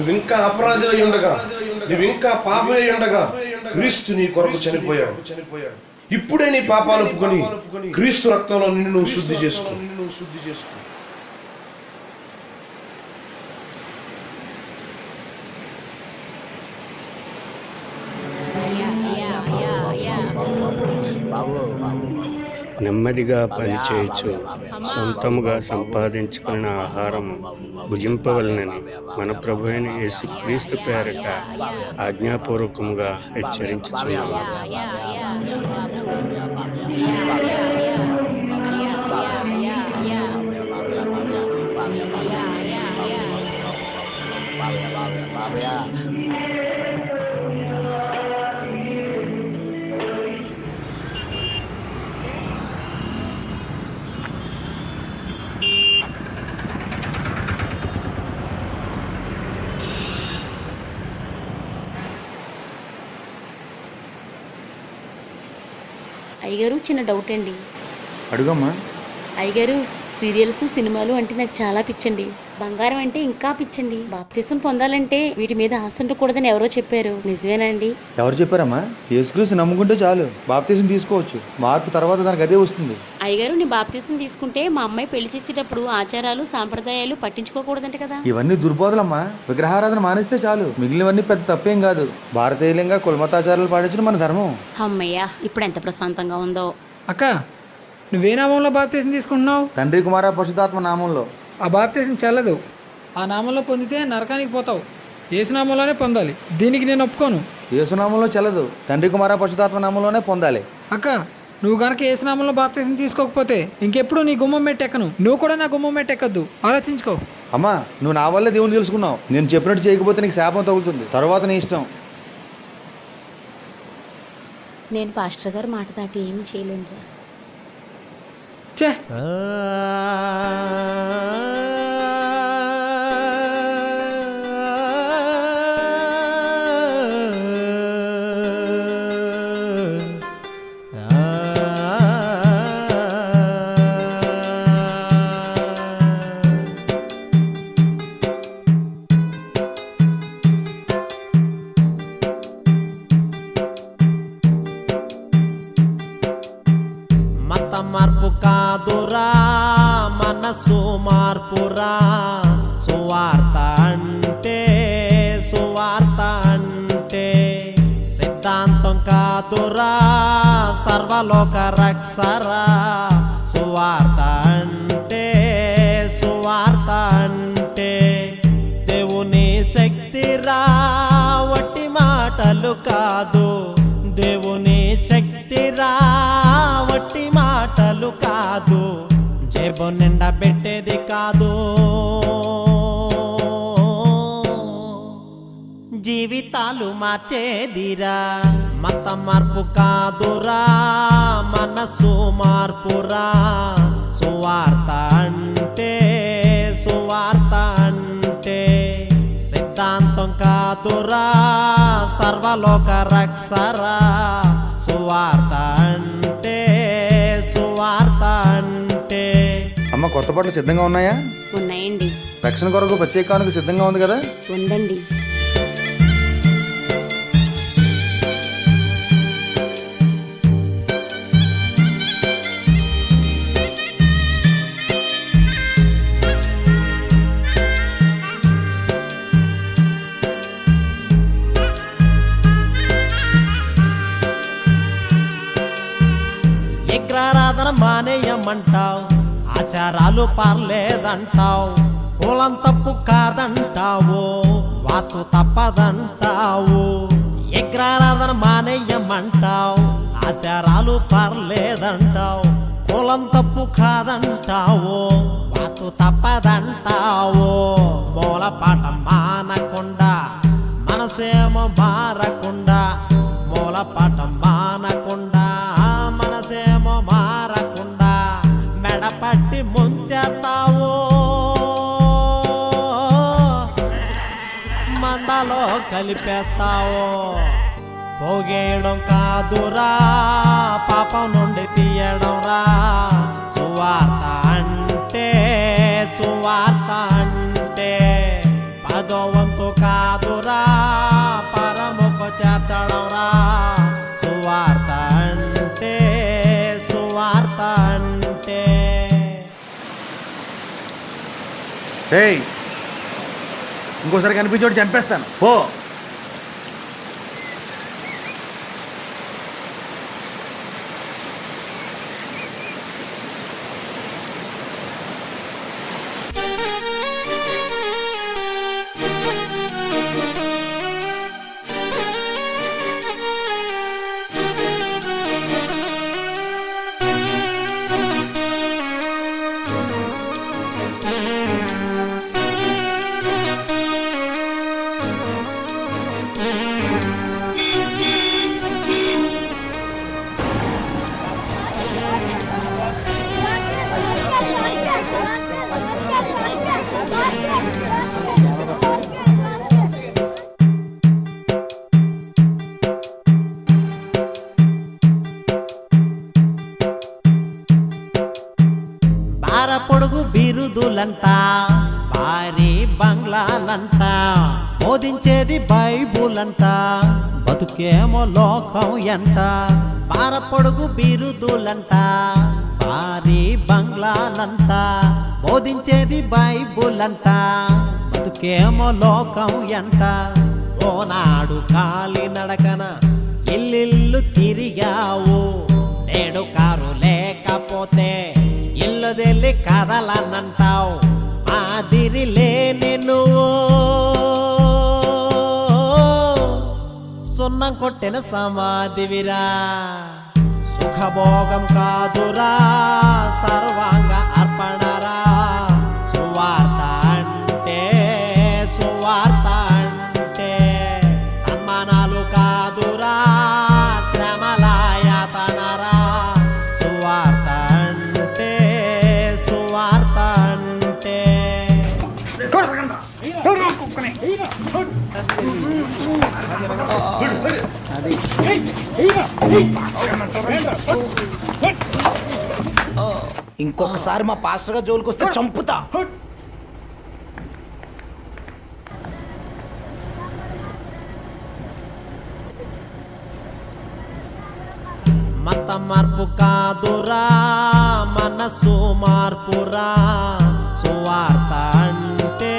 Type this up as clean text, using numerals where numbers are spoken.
నువ్వింకా అపరాధి అయి ఉండగా, నువ్వింకా పాపి అయి ఉండగా క్రీస్తు నీ కొరకు చనిపోయాడు. ఇప్పుడే నీ పాపాలు ఒప్పుకొని క్రీస్తు రక్తంలో నిన్ను నువ్వు శుద్ధి చేసుకో. నెమ్మదిగా పనిచేయచ్చు సొంతముగా సంపాదించుకున్న ఆహారం భుజింపవలనని మన ప్రభు అయిన యేసుక్రీస్తు పేరట ఆజ్ఞాపూర్వకముగా హెచ్చరించుచున్నాము. అయ్యగారు, చిన్న డౌట్ అండి. అడుగమ్మా. అయ్యగారు, సీరియల్స్ సినిమాలు అంటే నాకు చాలా పిచ్చండి. బంగారం అంటే ఇంకా పిచ్చండి. బాప్తిసం పొందాలంటే వీటి మీద ఆశ ఉండకూడదని ఎవరో చెప్పారు, నిజమేనండి? ఎవరు చెప్పారమ్మా? యేసుక్రీస్తు నమ్ముకుంటే చాలు, బాప్తిసం తీసుకోవచ్చు. మార్పు తర్వాత దానికి అదే వస్తుంది. అయ్యగారు, నేను బాప్తిసం తీసుకుంటే మా అమ్మాయి పెళ్లి చేసేటప్పుడు ఆచారాలు సాంప్రదాయాలు పట్టించుకోకూడదంట కదా? ఇవన్నీ దుర్బోధలమ్మా. విగ్రహారాధన మానేస్తే చాలు, మిగిలినవన్నీ పెద్ద తప్పేం కాదు. భారతీయంగా కులమతాచారాలు పాటించడం మన ధర్మం. అమ్మయ్యా, ఇప్పుడు ఎంత ప్రశాంతంగా ఉందో. అక్క, నువ్వే నామంలో బాప్తీసం తీసుకుంటున్నావు? తండ్రి కుమార పరిశుద్ధాత్మ నామంలో. ఆ బాప్తీసం చెల్లదు. ఆ నామంలో పొందితే నరకానికి పోతావు. యేసునామంలోనే పొందాలి. దీనికి నేను ఒప్పుకోను. యేసునామంలో చెల్లదు, తండ్రి కుమార పరిశుద్ధాత్మ నామంలోనే పొందాలి. అక్క, నువ్వు గనక యేసునామంలో బాప్తీసం తీసుకోకపోతే ఇంకెప్పుడు నీ గుమ్మం మెట్టెక్కను. నువ్వు కూడా నా గుమ్మం మెట్టెక్కద్దు. ఆలోచించుకో. అమ్మా, నువ్వు నా వల్లే దేవుని తెలుసుకున్నావు. నేను చెప్పినట్టు చేయకపోతే నీకు శాపం తగులుతుంది. తర్వాత నీ ఇష్టం. నేను పాస్టర్ గారు మాట దాటి ఏమి చేయలేను. చే మార్పు కాదురా, మనసు మార్పురా. సువార్త అంటే సిద్ధాంతం కాదురా, సర్వలోక రక్షరా. సువార్త అంటే దేవుని శక్తిరా, వట్టి మాటలు కాదు. దేవుని శక్తిరా, వట్టి మాటలు కాదు. జేబు నిండా పెట్టేది కాదు, జీవితాలు మార్చేదిరా. మత మార్పు కాదురా, మనసు మార్పురా. సువార్త అంటే సిద్ధాంతం కాదురా, సర్వలోక రక్షరా. సువార్త అంటే అమ్మ, కొత్త బట్టలు సిద్ధంగా ఉన్నాయా? ఉన్నాయండి. రక్షణ కొరకు ప్రత్యేకానికి సిద్ధంగా ఉంది కదా? ఉందండి. విగ్రహారాధన మానేయమంటావు, ఆచారాలు పర్లేదంటావు. కులం తప్పు కాదంటావు, వాస్తు తప్పదంటావు. విగ్రహారాధన మానేయమంటావు, ఆచారాలు పర్లేదంటావు. కులం తప్పు కాదంటావు, వాస్తు తప్పదంటావు. మూలపాఠం మానకుండా, మనసేమో మారకుండా. మూలపాఠం మానకుండా, మనసేమో మారకుండా. మెడపట్టి ముంచేస్తావు, మందలో కలిపేస్తావు. పోగేయడం కాదురా, పాపం నుండి తీయడం రా. సువార్త అంటే పదో వంతు కాదురా పరముకు చేర్చడం రా సువార్త అంటే సువార్త అంటే. ఏయ్, ఇంకోసారి కనిపించోడు చంపేస్తాను పో. బార పొడుగు బిరుదులంట భారీ బంగ్లాలంట బోధించేది బైబుల్ అంట బతుకేమో లోకం ఎంట. బార పొడుగు బిరుదులంట భారీ బంగ్లాలంట బోధించేది బైబుల్ అంట బతుకేమో లోకం ఎంట. ఓనాడు కాలి నడకన ఇల్లిల్లు తిరిగావు నేడు కారు లేకపోతే ఇల్లు తెల్లి కదలనంటావు మాదిరి లేని నువ్వు సున్నం కొట్టిన సమాధివిరా. సుఖభోగం కాదురా సర్వాంగ అర్పణరా సువార్త అంటే సువార్త అంటే. సన్మానాలు కాదురా శ్రమలాయాతనరా సువార్త అంటే సువార్త అంటే. ఇంకొకసారి మా పాస్టర్ గా జోలికి వస్తే చంపుతా. మత మార్పు కాదురా మనసు మార్పురా సువార్త అంటే